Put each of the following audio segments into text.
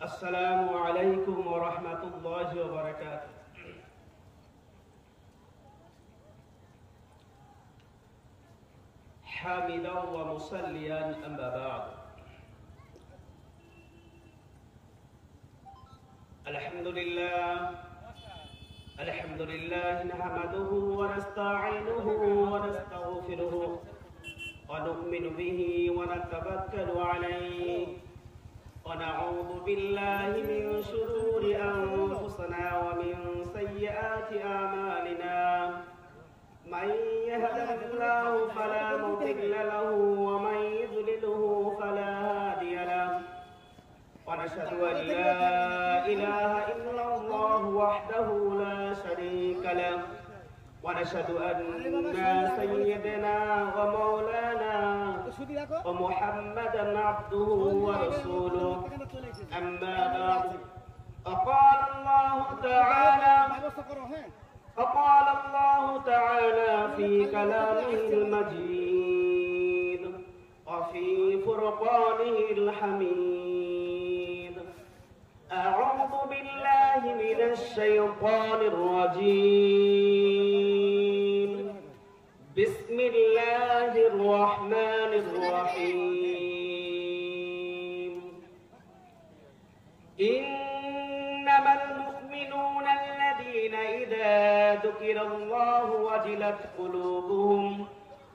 السلام عليكم ورحمة الله وبركاته. حامدا ومصليا أما بعد. الحمد لله نحمده ونستعينه ونستغفره ونؤمن به ونتوكل عليه ونعوذ بالله من شرور أنفسنا ومن سيئات أعمالنا من يهده الله فلا مضل له ومن يضلله فلا هادي له ونشهد أن لا إله إلا الله وحده لا شريك له ونشهد أن سيدنا ومولانا ومحمدا عبده ورسوله أما بعد فقال الله تعالى في كلامه المجيد وفي فرقانه الحميد أعوذ بالله من الشيطان الرجيم بسم الله الرحمن الرحيم إنما المؤمنون الذين إذا ذكر الله وجلت قلوبهم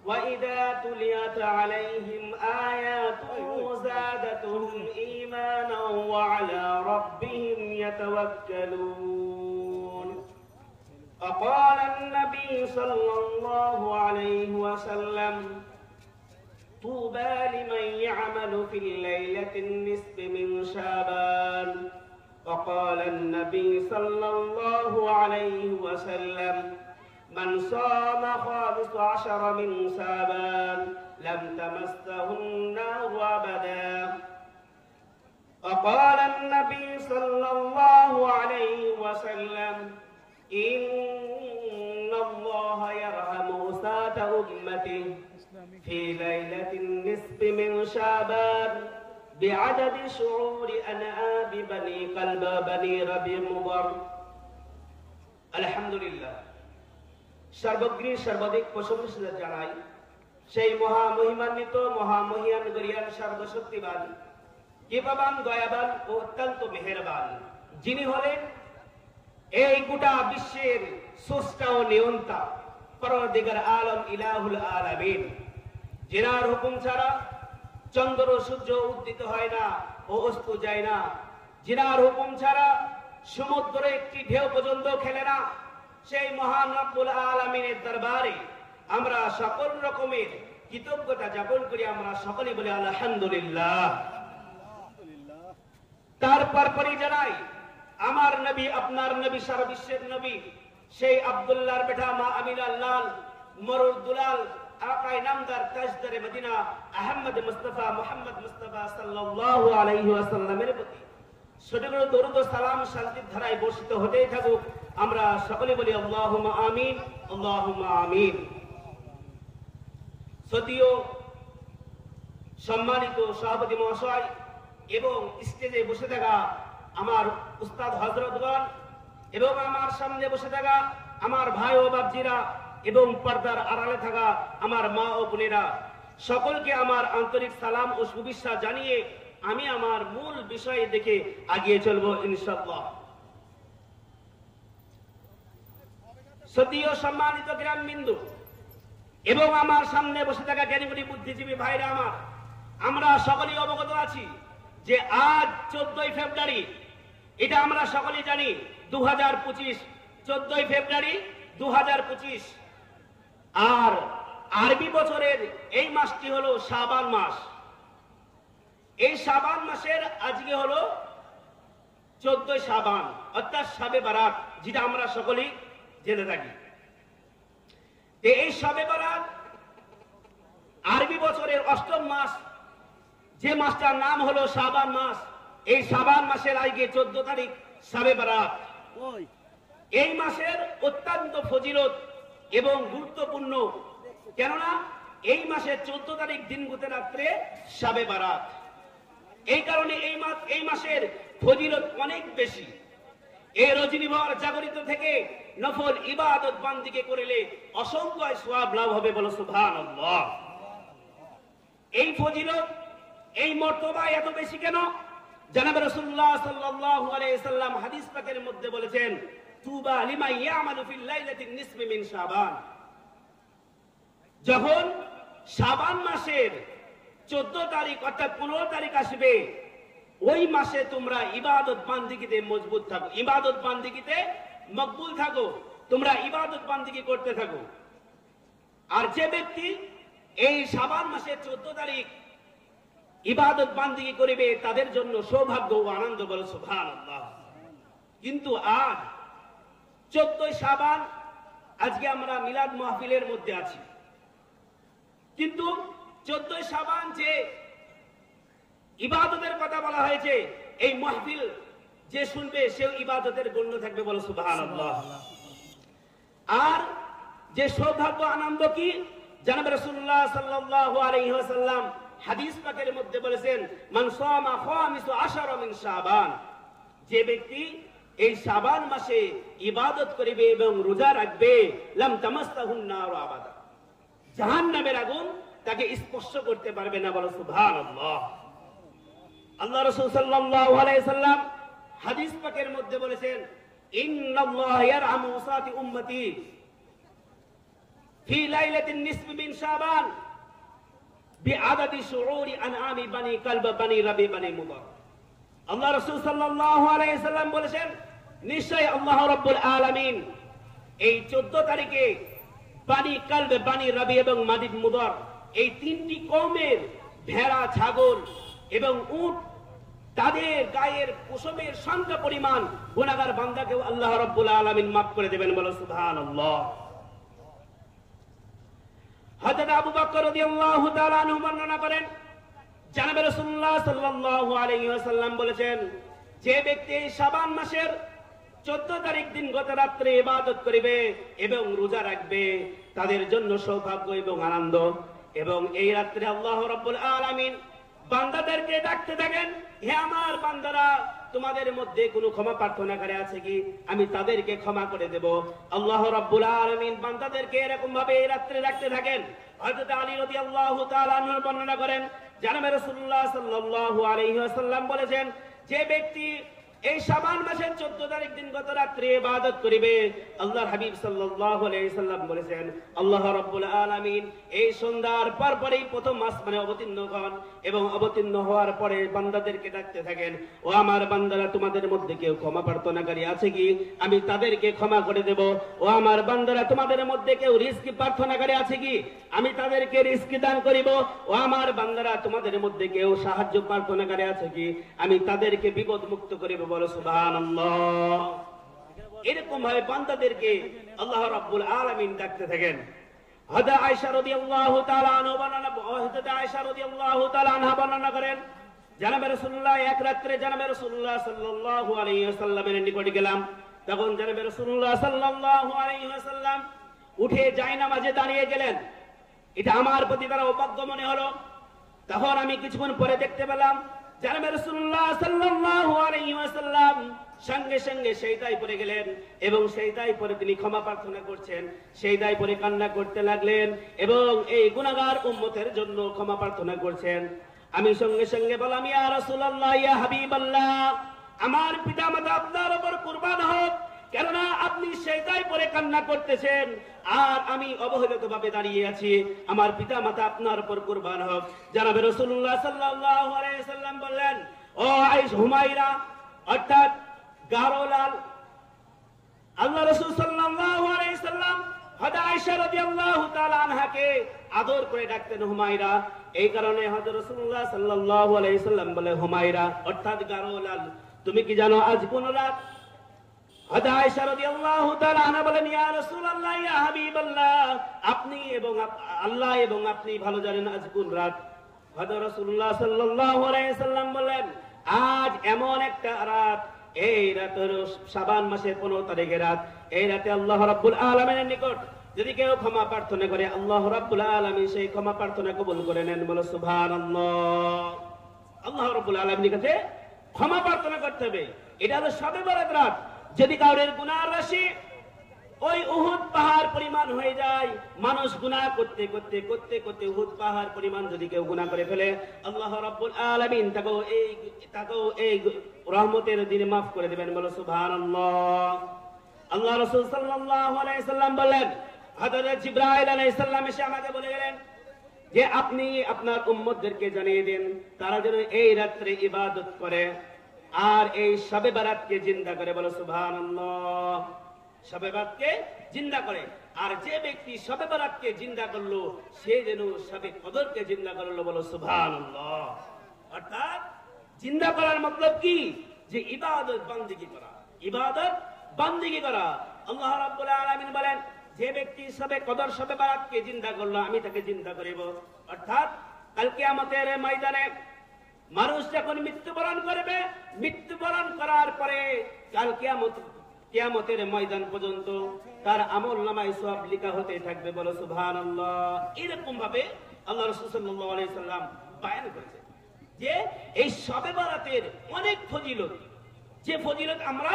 وإذا تليت عليهم آياته زادتهم إيمانا وعلى ربهم يتوكلون فقال النبي صلى الله عليه وسلم طوبى لمن يعمل في الليلة النصف من شعبان وقال النبي صلى الله عليه وسلم من صام 15 من شعبان لم تمسه النار أبدا وقال النبي صلى الله عليه وسلم إن الله يرحم وساة أمته في ليلة النصف من شعبان بعدد شعور أنعام بني قلب بني ربيع مضر الحمد لله সর্বগ্রীব সর্বাধিক প্রশংসা জানাই সেই মহামহিমান্বিত মহামহিয়ান গরিয়ান সর্বশক্তিবান কৃপাবান দয়াবান ও অত্যন্ত মেহেরবান যিনি হলেন এই গোটা বিশ্বের স্রষ্টা ও নিয়ন্তা পরওয়ারদিগার আলম ইলাহুল আলামিন যিনার হুকুম ছাড়া চন্দ্র সূর্য উদিত হয় না ও অস্ত যায় না যিনার হুকুম ছাড়া সমুদ্র একটি ঢেউ পর্যন্ত খেলে না সেই মহান রব্বুল আলামিনের দরবারে আমরা সকল রকমের কৃতজ্ঞতা জ্ঞাপন করি আমরা সকলে বলি আলহামদুলিল্লাহ তারপর পরে জানাই আমার নবী আপনার নবী সারা বিশ্বের নবী সেই আব্দুল্লাহর বেটা মা আমিনার লাল মরুর দুলাল আকায়ে নামদার তাজদারে মদিনা আহমদ মুস্তাফা মুহাম্মদ মুস্তাফা সাল্লাল্লাহু আলাইহি ওয়াসাল্লামের প্রতি সদর দরুদ ও সালাম শান্তির ধারায় বর্ষিত হতেই থাকুক আমরা সকলে বলি আল্লাহুম্মা আমিন আল্লাহুম্মা আমিন সদীয় সম্মানিত সভাপতি মহাশয় এবং স্টেজে বসে থাকা আমার উস্তাদ হযরতগণ এবং আমার সামনে বসে থাকা আমার ভাই ও বাপজিরা এবং পর্দার আড়ালে থাকা আমার মা ও বোনেরা সকলকে আমার আন্তরিক সালাম ও শুভেচ্ছা জানিয়ে আমি আমার মূল বিষয় দেখে এগিয়ে চলবো ইনশাআল্লাহ সদীয় সম্মানিত গ্রামবিন্দু এবং আমার সামনে বসে থাকা জ্ঞানীগুণী বুদ্ধিজীবী ভাইরা আমরা সকলেই অবগত আছি যে আজ 14ই ফেব্রুয়ারি এটা আমরা সকলেই জানি 2025 14ই ফেব্রুয়ারি 2025 আর আরবি বছরের এই মাসটি হলো শাবান মাস এই শাবান মাসের আজকে হলো 14ই শাবান অর্থাৎ শবে বারাত যেটা আমরা সকলেই জেনে থাকি এই শবে বারাত আরবি বছরের অষ্টম মাস যে মাসটার নাম হলো শাবান মাস এই শাবান মাসের আজকে 14 তারিখ শবে বারাত এই মাসের অত্যন্ত ফজিলত এবং গুরুত্বপূর্ণ কেননা এই মাসের 14 তারিখ দিন গুতে রাত্রে শবে বারাত এই কারণে এই মাসের ফজিলত অনেক বেশি। এই রজনীভর জাগরিত থেকে নফল ইবাদত বান্দিকে করিলে অসংখ্য সওয়াব লাভ হবে, বলো সুবহানাল্লাহ। এই ফজিলত, এই মর্তবা এত বেশি কেন? জনাব রাসূলুল্লাহ সাল্লাল্লাহু আলাইহি সাল্লাম হাদিস পাকের মধ্যে বলেছেন, তুবা লিমান ইয়ামালু ফিল লাইলাতিন নিসফি মিন শাবান। যখন শাবান মাসের 14 তারিখ অর্থাৎ 15 তারিখ আসবে, ওই মাসে তোমরা ইবাদত বান্দিগিতে মজবুত থাকো, ইবাদত বান্দিগিতে মকবুল থাকো, তোমরা ইবাদত বান্দিগি করতে থাকো। আর যে ব্যক্তি এই শাবান মাসের 14 তারিখ ইবাদত বান্দিগি করিবে, তাদের জন্য সৌভাগ্য ও আনন্দ, বলে সুবহানাল্লাহ। কিন্তু আজ 14 শাবান, আজকে আমরা মিলাদ মাহফিলের মধ্যে আছি, কিন্তু 14 শাবান যে ইবাদতের কথা বলা হয়েছে, এই মাহফিল যে শুনবে সেও ইবাদতের গণ্য থাকবে, বলে সুবহানাল্লাহ। আর যে সৌভাগ্য আনন্দ কি, জনাব রাসূলুল্লাহ সাল্লাল্লাহু আলাইহি ওয়াসাল্লাম হাদিস পাকের মধ্যে বলেছেন, মান সামা খামিস আশারা মিন শাবান। যে ব্যক্তি এই শাবান মাসে ইবাদত করিবে এবং রোজা রাখবে, লাম তামাসসাহুন নার আবাদা, জাহান্নামের আগুন তাকে স্পর্শ করতে পারবে না, বলে সুবহানাল্লাহ। আল্লাহ রাসূল সাল্লাল্লাহু আলাইহি সাল্লাম হাদিস পাকের মধ্যে বলেছেন, ইন্নাল্লাহা ইয়ারহামু উসাতি উম্মতি ফি লাইলাতিন নিসফি মিন শাবান বিআদাদি শুউরি আনআমি বানি কালব বানি রাবি বানি মুদার। আল্লাহ রাসূল সাল্লাল্লাহু আলাইহি সাল্লাম বলেছেন, নিশ্চয় আল্লাহ রাব্বুল আলামিন এই 14 তারিখে বানি কালব বানি রাবি এবং মাদি মুদার এই তিনটি কওমের ভেড়া, ছাগল এবং উট, তাদের গায়ের পশমের সংখ্যা পরিমাণ গুনাহগার বান্দাকেও আল্লাহ রাব্বুল আলামিন মাফ করে দেবেন, বলো সুবহানাল্লাহ। হযরত আবু বকর রাদিয়াল্লাহু তাআলা আনহু বর্ণনা করেন, জনাব রাসূলুল্লাহ সাল্লাল্লাহু আলাইহি ওয়াসাল্লাম বলেছেন, যে ব্যক্তি শাবান মাসের 14 তারিখ দিন গত রাত্রে ইবাদত করিবে এবং রোজা রাখবে, তাদের জন্য সৌভাগ্য এবং আনন্দ। এবং এই রাত্রে আল্লাহ রাব্বুল আলামিন বান্দাদেরকে ডাকতে থাকেন, হে আমার বান্দারা, তোমাদের মধ্যে কোনো ক্ষমা প্রার্থনাকারী আছে কি? আমি তাদেরকে ক্ষমা করে দেব। আল্লাহ রাব্বুল আলামিন বান্দাদেরকে এরকম ভাবে এই রাত্রে ডাকতে থাকেন। হযরত আলী রাদিয়াল্লাহু তাআলা আনহু বর্ণনা করেন, জনাব রাসূলুল্লাহ সাল্লাল্লাহু আলাইহি ওয়াসাল্লাম বলেছেন, যে ব্যক্তি এই শাবান মাসের 14 তারিখ দিন গত রাত্রে ইবাদত করিবে, আল্লাহর হাবিব সাল্লাল্লাহু আলাইহি সাল্লাম বলেছেন, আল্লাহ রাব্বুল আলামিন এই সন্ধ্যার পরপরই প্রথম আসমানে অবতীর্ণ হন এবং অবতীর্ণ হওয়ার পরে বান্দাদেরকে ডাকতে থাকেন, ও আমার বান্দারা, তোমাদের মধ্যে কেউ ক্ষমা প্রার্থনাকারী আছে কি? আমি তাদেরকে ক্ষমা করে দেব। ও আমার বান্দারা, তোমাদের মধ্যে কেউ রিজকি প্রার্থনাকারী আছে কি? আমি তাদেরকে রিজকি দান করিব। ও আমার বান্দারা, তোমাদের মধ্যে কেউ সাহায্য প্রার্থনাকারী আছে কি? আমি তাদেরকে বিপদ মুক্ত করিব, বলো সুবহানাল্লাহ। এরকম ভাবে বান্দাদেরকে আল্লাহ রাব্বুল আলামিন ডাকতে থাকেন। হযরত আয়েশা রাদিয়াল্লাহু তাআলা আনহা বর্ণনা করেন, জনাবে রাসূলুল্লাহ এক রাত্রে জনাবে রাসূলুল্লাহ সাল্লাল্লাহু আলাইহি ওয়াসাল্লামের নিকটে গেলাম। তখন জনাবে রাসূলুল্লাহ সাল্লাল্লাহু আলাইহি ওয়াসাল্লাম উঠে জায়নামাজে দাঁড়িয়ে গেলেন। এটা আমার প্রতি তার অবাধ্য মনে হলো। তখন আমি কিছুক্ষণ পরে দেখতে পেলাম জনাবে রাসূলুল্লাহ সাল্লাল্লাহু আলাইহি ওয়াসাল্লাম সঙ্গে সঙ্গে সেজদায় পড়ে গেলেন এবং সেজদায় পড়ে তিনি ক্ষমা প্রার্থনা করছেন, সেজদায় পড়ে কান্না করতে লাগলেন এবং এই গুনাহগার উম্মতের জন্য ক্ষমা প্রার্থনা করছেন। আমি সঙ্গে সঙ্গে বললাম, ইয়া রাসূলুল্লাহ, ইয়া হাবিবাল্লাহ, আমার পিতামাতা আপনার উপর কুরবান হোক, কেননা আপনি সেজদায় পড়ে কান্না করতেছেন আর আমি অবহেলিতভাবে দাঁড়িয়ে আছি। আমার পিতামাতা আপনার উপর কুরবান হোক। জনাবে রাসূলুল্লাহ সাল্লাল্লাহু আলাইহি সাল্লাম বললেন, ও হুমায়রা অর্থাৎ গারোলাল, আল্লাহ রাসূল সাল্লাল্লাহু আলাইহি সাল্লাম হযরত আয়েশা রাদিয়াল্লাহু তাআলা আনহাকে আদর করে ডাকতেন হুমায়রা। এই কারণে হযরত রাসূলুল্লাহ সাল্লাল্লাহু আলাইহি সাল্লাম বলে, হুমায়রা অর্থাৎ গারোলাল, তুমি কি জানো আজ কোন রাত? হযরত আয়েশা রাদিয়াল্লাহু তাআলা আনহা বলেন, ইয়া রাসূলুল্লাহ, ইয়া হাবিবাল্লাহ, আপনি এবং আল্লাহ এবং আপনি ভালো জানেন আজ কোন রাত। হযরত রাসূলুল্লাহ সাল্লাল্লাহু আলাইহি সাল্লাম বলেন, আজ এমন একটা রাত, এই রাত হলো শাবান মাসের 15 তারিখের রাত। এই রাতে আল্লাহ রাব্বুল আলামিনের নিকট যদি কেউ ক্ষমা প্রার্থনা করে, আল্লাহ রাব্বুল আলামিন সেই ক্ষমা প্রার্থনা কবুল করে নেন, বলো সুবহানাল্লাহ। আল্লাহ রাব্বুল আলামিনের কাছে ক্ষমা প্রার্থনা করতে হবে। এটা হলো শবে বরাত রাত। যদি কাউরের গুনার রাশি ওই উহুদ পাহাড় পরিমাণ হয়ে যায়, মানুষ গুনাহ করতে করতে করতে করতে উহুদ পাহাড় পরিমাণ যদি কেউ গুনাহ করে ফেলে, আল্লাহ রাব্বুল আলামিন তাকেও এই রহমতের দিনে মাফ করে দিবেন। বলো সুবহানাল্লাহ। আল্লাহ রাসূল সাল্লাল্লাহু আলাইহি সাল্লাম বলেন, হযরত জিবরাইল আলাইহিস সালাম এসে আমাকে বলে গেলেন যে আপনি আপনার উম্মতদেরকে জানিয়ে দেন তারা যেন এই রাত্রে ইবাদত করে আর এই শবে বরাতকে জিন্দা করে। বলো সুবহানাল্লাহ। শবে বরাতকে জিন্দা করে, আর যে ব্যক্তি শবে বরাতকে জিন্দা করলো সে যেন শবে কদরকে জিন্দা করলো। বলো সুবহানাল্লাহ। অর্থাৎ জিন্দা করার মতলব কি? যে ইবাদত বান্দিগি করা, ইবাদত বান্দিগি করা। আল্লাহ রাব্বুল আলামিন বলেন, যে ব্যক্তি শবে কদর শবে বরাতকে জিন্দা করলো আমি তাকে জিন্দা করিব। অর্থাৎ কাল কিয়ামতের ময়দানে মানুষ যখন মৃত্যুবরণ করবে, মৃত্যুবরণ করার পরে কাল কিয়ামতের ময়দান পর্যন্ত তার আমল নামায় সওয়াব লেখা হতে থাকবে। বলো সুবহানাল্লাহ। এরকম ভাবে আল্লাহ রাসূল সাল্লাল্লাহু আলাইহি সাল্লাম বয়ান করেছেন যে এই শবে বরাতের অনেক ফজিলত, যে ফজিলত আমরা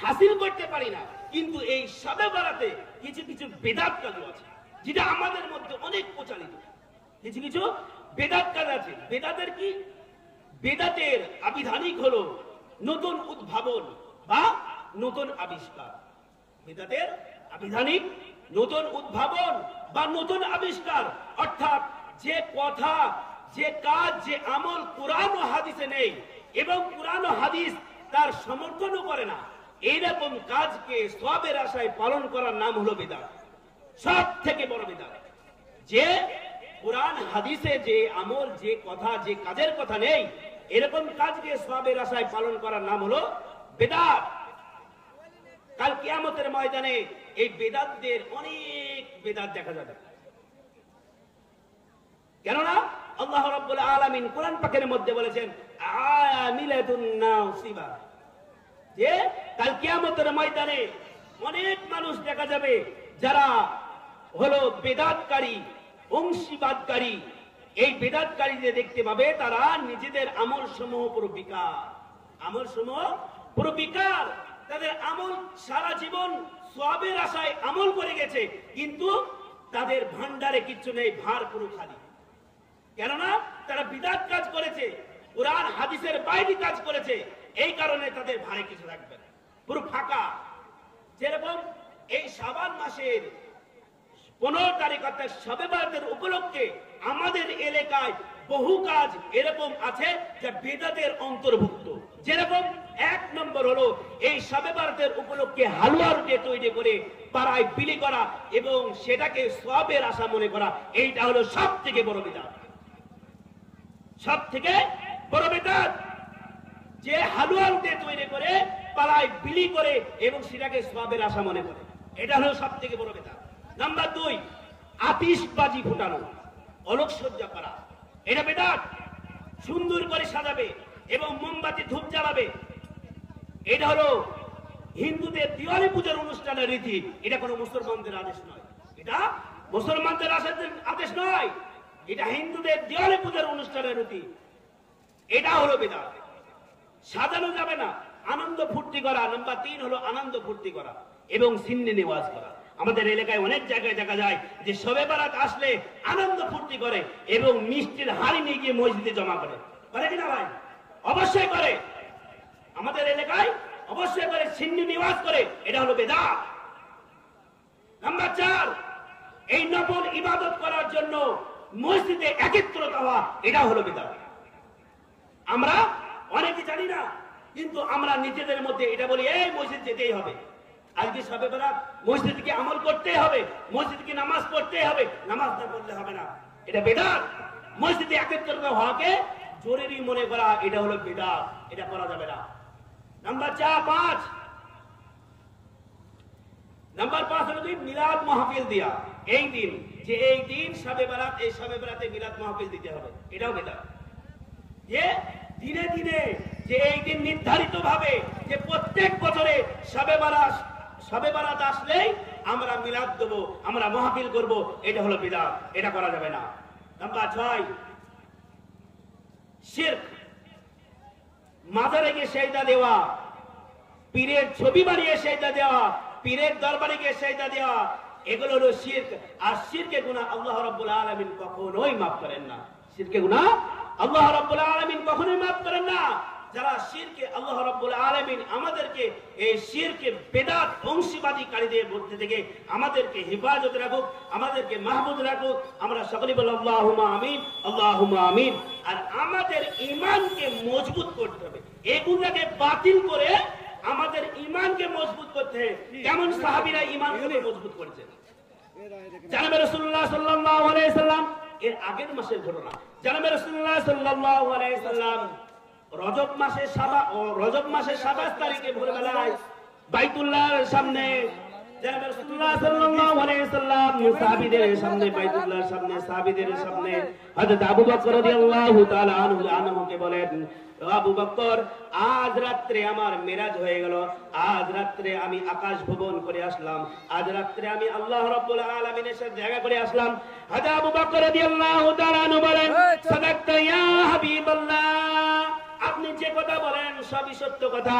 হাসিল করতে পারি না, কিন্তু এই শবে বরাতে কিছু কিছু বেদাত কাজ আছে যেটা আমাদের মধ্যে অনেক প্রচলিত। কিছু কিছু বেদাত কাজ আছে। বেদাতের কি? বেদাতের আবিধানিক হলো নতুন উদ্ভাবন বা নতুন আবিষ্কার। বেদাতের আবিধানিক নতুন উদ্ভাবন বা নতুন আবিষ্কার, অর্থাৎ যে কথা, যে কাজ, যে আমল কুরআন ও হাদিসে নেই এবং কুরআন ও হাদিস তার সমর্থনও করে না, এইরকম কাজকে সওয়াবের আশায় পালন করার নাম হলো বিদআত। সব থেকে বড় বিদআত যে কুরআন হাদিসে যে আমল, যে কথা, যে কাজের কথা নেই, এরকম কাজকে সওয়াবের আশায় পালন করার নাম হলো বিদআত। কাল কিয়ামতের ময়দানে এই বেদাতদের অনেক বেদাত দেখা যাবে। কেননা আল্লাহ রাব্বুল আলামিন কোরআন পাকের মধ্যে বলেছেন আমিলাতুন নাসিবা, যে কাল কিয়ামতের ময়দানে অনেক মানুষ দেখা যাবে যারা হলো বেদাতকারী, অংশীবাদকারী। এই বেদাতকারীদের দেখতে পাবে তারা নিজেদের আমল সমূহ পুরো বিকার, আমল সমূহ পুরো বিকার। তাদের আমল সারা জীবন সওয়াবের আশায় আমল করে গেছে, কিন্তু তাদের ভান্ডারে কিচ্ছু নেই, ভার পুরো খালি। কেননা তারা বিদআত কাজ করেছে, কুরআন হাদিসের বাইরে কাজ করেছে, এই কারণে তাদের ভারে কিছু থাকবে না, পুরো ফাঁকা। যেরকম এই শাবান মাসের 15 তারিখ অর্থাৎ শবে বরাতের উপলক্ষে আমাদের এলাকায় বহু কাজ এরকম আছে যা বেদাতের অন্তর্ভুক্ত। যেরকম 1 নম্বর হলো এই শবে বরাতের উপলক্ষে হালুয়া রুটি তৈরি করে পাড়ায় বিলি করা এবং সেটাকে সওয়াবের আশা মনে করা। এইটা হলো সব থেকে বড় বিদআত, সব থেকে বড় বিদআত। যে হালুয়া রুটি তৈরি করে পাড়ায় বিলি করে এবং সেটাকে সওয়াবের আশা মনে করে, এটা হলো সব থেকে বড় বিদআত। নাম্বার 2, আতিশবাজি ফুটানো, আলোকসজ্জা করা, এটা বিদআত। সুন্দর করে সাজাবে এবং মোমবাতি ধূপ জ্বালাবে, এটা হলো হিন্দুদের দিওয়ালি পূজার অনুষ্ঠানের রীতি। এটা কোনো মুসলমানদের আদেশ নয়, এটা মুসলমানদের আদেশ নয়, এটা হিন্দুদের দিওয়ালি পূজার অনুষ্ঠানের রীতি। এটা হলো বিদআত। সাজানো যাবে না, আনন্দ ফুর্তি করা। নাম্বার 3 হলো আনন্দ ফুর্তি করা এবং সিন্নি নেওয়াজ করা। আমাদের এলাকায় অনেক জায়গায় দেখা যায় যে শবে বরাত আসলে আনন্দ ফুর্তি করে এবং মিষ্টির হাড়ি নিয়ে গিয়ে মসজিদে জমা করে। করে কিনা ভাই? অবশ্যই করে। আমাদের এলাকায় অবশ্যই করে, সিন্নি নেওয়াজ করে। এটা হলো বিদআত। নাম্বার 4, এই নফল ইবাদত করার জন্য মসজিদে একত্রিত হওয়া, এটা হলো বিদআত। আমরা অনেকে জানি না, কিন্তু আমরা নিজেদের মধ্যে এটা বলি, এই মসজিদ যেতেই হবে, আজকে শবে বরাত, মসজিদকে আমল করতে হবে, মসজিদকে নামাজ পড়তে হবে, নামাজ না পড়লে হবে না, এটা বিদআত। মসজিদে একত্রিত হওয়াকে জরুরি মনে করা, এটা হলো বিদআত, এটা করা যাবে না। নাম্বার 5 হলো মিলাদ মাহফিল দিয়া। এই দিন, যে এই দিন শবে বরাত, এই শবে বরাতে মিলাদ মাহফিল দিতে হবে, এটাও বিদআত। যে দিনে দিনে, যে এই দিন নির্ধারিত ভাবে যে প্রত্যেক বছরে শবে বরাত আসলেই আমরা মিলাদ দেব, আমরা মাহফিল করব, এটা হলো বিদআত, এটা করা যাবে না। নাম্বার 6, শিরক, মাজারে গিয়ে সেজদা দেওয়া, পীরের ছবি বানিয়ে সেজদা দেওয়া, পীরের দরবারে গিয়ে সেজদা দেওয়া, এগুলো হলো শিরক। আর শিরকে গুনাহ আল্লাহ রাব্বুল আলামিন কখনোই মাফ করেন না। শিরকে গুনাহ আল্লাহ রাব্বুল আলামিন কখনোই মাফ করেন না। যারা শিরকে, আল্লাহ রাব্বুল আলামিন আমাদেরকে এই শিরকে বেদাত বংশীবাদীকারীদের মধ্যে থেকে আমাদেরকে হেফাজতে রাখুক, আমাদেরকে মাহফুজ রাখুক। আমরা সকলেই বলি আল্লাহুম্মা আমিন, আল্লাহুম্মা আমিন। আর আমাদের ঈমানকে মজবুত করতে হবে, এগুলোকে বাতিল করে আমাদের ঈমানকে মজবুত করতে হবে। কেমন সাহাবীরা ঈমানকে মজবুত করেছেন, জানাবে রাসূলুল্লাহ সাল্লাল্লাহু আলাইহি সাল্লাম। এর আগের মাসের ঘটনা, জানাবে রাসূলুল্লাহ সাল্লাল্লাহু আলাইহি সাল্লাম রজব মাসের 27 তারিখে ভোরবেলায় বাইতুল্লাহর সামনে, জানাবে রাসূলুল্লাহ সাল্লাল্লাহু আলাইহি সাল্লাম সাহাবীদের সামনে, বাইতুল্লাহর সামনে সাহাবীদের সামনে হযরত আবু বকর রাদিয়াল্লাহু তাআলা আনহুকে বলেন, আবু বকর, আজ রাত্রে আমার মেরাজ হয়ে গেল, আজ রাত্রে আমি আকাশ ভ্রমণ করে আসলাম, আজ রাত্রে আমি আল্লাহ রাব্বুল আলামিনের সাথে দেখা করে আসলাম। হযরত আবু বকর রাদিয়াল্লাহু তাআলা আনহু বলেন, সাদাকতা ইয়া হাবিবাল্লাহ, আপনি যে কথা বলেন সবই সত্য কথা,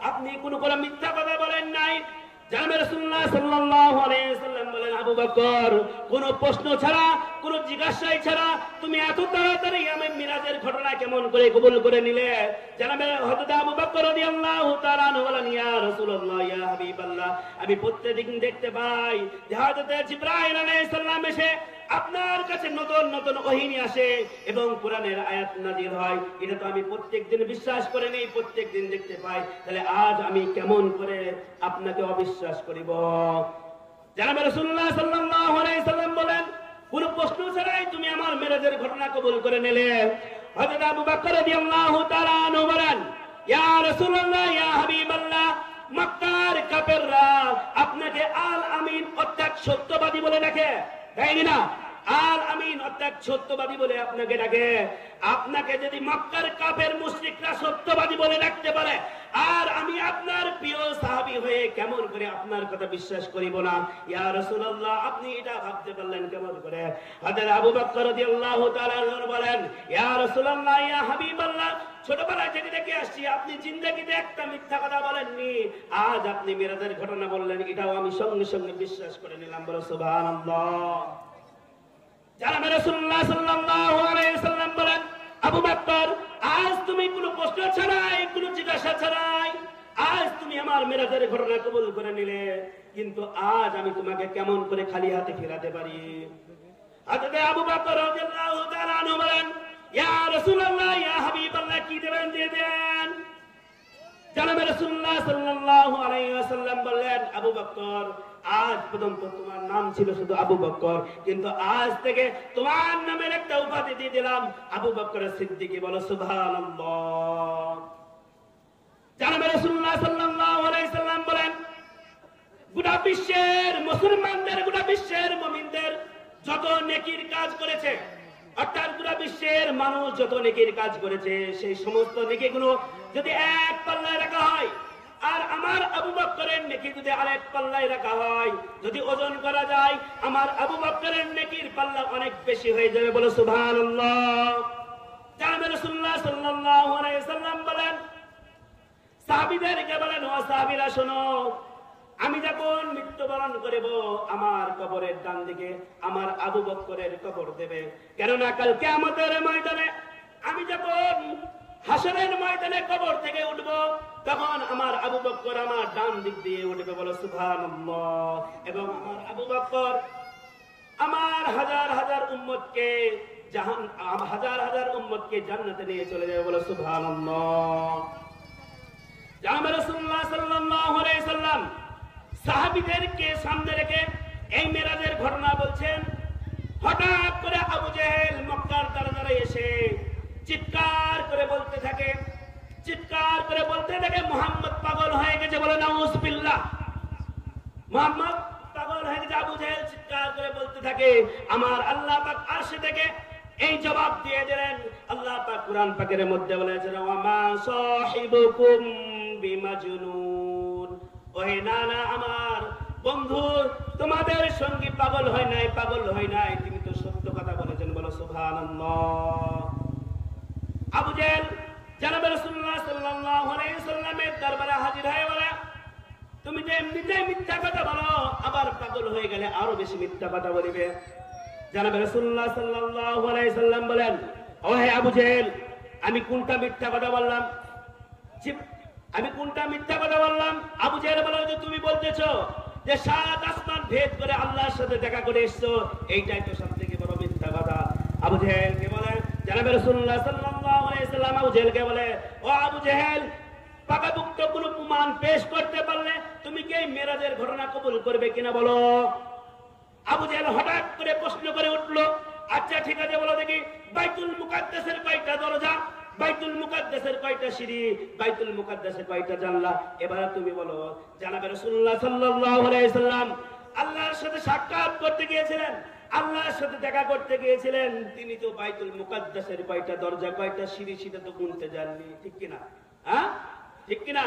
আপনি কোনো মিথ্যা কথা বলেন নাই। জানাবে রাসূলুল্লাহ সাল্লাল্লাহু আলাইহি সাল্লাম বলেন, আবু বকর, কোনো প্রশ্ন ছাড়া, কোনো জিজ্ঞাসা ছাড়া তুমি এত তাড়াতাড়ি আমি মিরাজের ঘটনা কেমন করে কবুল করে নিলে? জানাবে হযরত আবু বকর রাদিয়াল্লাহু তাআলা আনহু বলেন, ইয়া রাসূলুল্লাহ, ইয়া হাবিবাল্লাহ, আমি প্রত্যেকদিন দেখতে পাই যে হযরত জিবরাইল আলাইহিস সালাম এসে আপনার কাছে নতুন নতুন ওহী নিয়ে আসে এবং কোরআনের আয়াত নাযিল হয়। এটা তো আমি প্রত্যেকদিন বিশ্বাস করে নেই, প্রত্যেকদিন দেখতে পাই, তাহলে আজ আমি কেমন করে আপনাকে অবিশ্বাস করিব? জানাবে রাসূলুল্লাহ সাল্লাল্লাহু আলাইহি সাল্লাম বলেন, কোন প্রশ্ন ছাড়াই তুমি আমার মেরাজের ঘটনা কবুল করে নিলে। হযরত আবু বকর রাদিয়াল্লাহু তাআলা আনহু বলেন, ইয়া রাসূলুল্লাহ, ইয়া হাবিবাল্লাহ, মক্কার কাফেররা আপনাকে আল আমিন অর্থাৎ সত্যবাদী বলে ডাকে, তাই না? আল আমিন অর্থাৎ সত্যবাদী বলে আপনাকে ডাকে। আপনাকে যদি মক্কার কাফের মুশরিকরা সত্যবাদী বলে ডাকতে পারে, আর আমি আপনার প্রিয় সাহাবী হয়ে কেমন করে আপনার কথা বিশ্বাস করিব না? ইয়া রাসূলুল্লাহ, আপনি এটা ভাবতে পারলেন কেমন করে? হযরত আবু বকর রাদিয়াল্লাহু তাআলা বলেন, ইয়া রাসূলুল্লাহ, ইয়া হাবিবাল্লাহ, ছোটবেলায় থেকে দেখে আসছি আপনি জিন্দেগিতে একটা মিথ্যা কথা বলেননি, আজ আপনি মিরাজের ঘটনা বললেন, এটাও আমি সঙ্গে সঙ্গে বিশ্বাস করে নিলাম। বলো সুবহানাল্লাহ। জানাবে রাসূলুল্লাহ সাল্লাল্লাহু আলাইহি সাল্লাম বলেন, আবু বকর, আজ তুমি কোনো প্রশ্ন ছাড়াই, কোনো জিজ্ঞাসা ছাড়াই আজ তুমি আমার মিরাজের ঘটনা কবুল করে নিলে, কিন্তু আজ আমি তোমাকে কেমন করে খালি হাতে ফেরাতে পারি? হযরত আবু বকর রাদিয়াল্লাহু তাআলা আনহু বলেন, ইয়া রাসূলুল্লাহ, ইয়া হাবিবাল্লাহ, কি দেবেন দিয়ে দেন। জানাবে রাসূলুল্লাহ সাল্লাল্লাহু আলাইহি ওয়াসাল্লাম বললেন, আবু বকর, আজ পর্যন্ত তোমার নাম ছিল শুধু আবু বকর, কিন্তু আজ থেকে তোমার নামের একটা উপাধি দিয়ে দিলাম, আবু বকর সিদ্দিক। বলো সুবহানাল্লাহ। জানাবে রাসূলুল্লাহ সাল্লাল্লাহু আলাইহি সাল্লাম বলেন, গোটা বিশ্বের মুসলমানদের, গোটা বিশ্বের মুমিনদের যত নেকির কাজ করেছে, অর্থাৎ গোটা বিশ্বের মানুষ যত নেকির কাজ করেছে, সেই সমস্ত নেকিগুলো যদি এক পাল্লায় রাখা হয়, আর আমার আবু বকরের নেকি যদি আরেক পাল্লায় রাখা হয়, যদি ওজন করা যায়, আমার আবু বকরের নেকির পাল্লা অনেক বেশি হয়ে যাবে। বলো সুবহানাল্লাহ। জানাবে রাসূলুল্লাহ সাল্লাল্লাহু আলাইহি সাল্লাম বলেন, সাহাবীদেরকে বলেন, ও সাহাবীরা শোনো, আমি যখন মৃত্যুবরণ করব, আমার কবরের ডান দিকে আমার আবু বকরের কবর দেবে, কেননা কাল কিয়ামতের ময়দানে আমি যখন হাসরের ময়দানে কবর থেকে উঠব, তখন আমার আবু বকর আমার ডান দিক দিয়ে উঠবে। বলো সুবহানাল্লাহ। এবং আমার আবু বকর আমার হাজার হাজার উম্মতকে জান্নাতে নিয়ে চলে যাবে। বলো সুবহানাল্লাহ। জানাবে রাসূলুল্লাহ সাল্লাল্লাহু আলাইহি সাল্লাম সাহাবীদেরকে সামনে রেখে এই মেরাজের ঘটনা বলছেন। হঠাৎ করে আবু জেহেল মক্কার দরজায় এসে চিৎকার করে বলতে থাকে, মুহাম্মদ পাগল হয়ে গেছে। বলে নাউযুবিল্লাহ, মুহাম্মদ পাগল হয়ে গেছে। আবু জেহেল চিৎকার করে বলতে থাকে, আমার আল্লাহ পাক আরশে থেকে এই জবাব দিয়ে দিলেন। আল্লাহ পাক কুরআন পাকের মধ্যে বলেছেন, ওয়া মা সাহিবুকুম বিমাজনুন, ওহে নানা আমার বন্ধু, তোমাদের সঙ্গী পাগল হয় নাই, তুমি তো সত্য কথা বলেছেন। বলো সুবহানাল্লাহ। আবু জেহেল জানাবে রাসূলুল্লাহ সাল্লাল্লাহু সাল্লাল্লাহু আলাইহি সাল্লামের দরবারে হাজির হয়ে বলে, তুমি যে এমনিতেই মিথ্যা কথা বলো, আবার পাগল হয়ে গেলে আরো বেশি মিথ্যা কথা বলিবে। জনাবে রাসূলুল্লাহ সাল্লাল্লাহু আলাইহি সাল্লাম বলেন, ও হে আবু জেহেল, আমি কোনটা মিথ্যা কথা বললাম? আমি কোনটা মিথ্যা কথা বললাম? আবু জেহেল বলে, যে তুমি বলতেছো যে 7 আসমান ভেদ করে আল্লাহর সাথে দেখা করে এসছো, এইটাই তো সবথেকে বড় মিথ্যা কথা। আবু জেহেল কে বলে, জনাবে রাসূলুল্লাহ সাল্লাল্লাহু আলাইহি সাল্লাম আবু জেহেল কে বলে, ও আবু জেহেল, পাকাপোক্ত কোনো প্রমাণ পেশ করতে পারলে তুমি কি এই মেরাজের ঘটনা কবুল করবে কিনা বলো। আবু জেহেল হঠাৎ করে প্রশ্ন করে উঠলো, আচ্ছা ঠিক আছে, বলো দেখি, বাইতুল মুকাদ্দাসের কয়টা দরজা, বাইতুল মুকাদ্দাসের কয়টা সিঁড়ি, বাইতুল মুকাদ্দাসের কয়টা জানলা, এবারে তুমি বলো। জানাবে রাসূলুল্লাহ সাল্লাল্লাহু আলাইহি সাল্লাম আল্লাহর সাথে সাক্ষাৎ করতে গিয়েছিলেন, আল্লাহর সাথে দেখা করতে গিয়েছিলেন, তিনি তো বাইতুল মুকাদ্দাসের কয়টা দরজা কয়টা সিঁড়ি সেটা তো গুনতে জাননি, ঠিক কিনা? হ্যাঁ, ঠিক কিনা?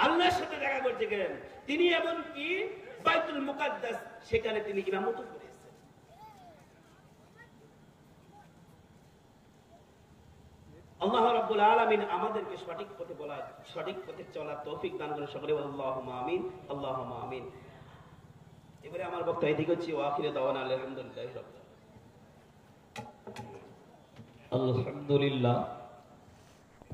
আল্লাহর সাথে দেখা করতে গেলেন তিনি, এবং কি বাইতুল মুকাদ্দাস, সেখানে তিনি ইমামত করেছেন। আল্লাহ রাব্বুল আলামিন আমাদেরকে সঠিক পথে বলা, সঠিক পথে চলার তৌফিক দান করেন সকলে। আল্লাহুম্মা আমিন, আল্লাহুম্মা আমিন। এবারে আমার বক্তব্য এদিকে হচ্ছে, ওয়া আখিরু দাওয়ানা আলহামদুলিল্লাহি রাব্বিল আলামিন। আলহামদুলিল্লাহ।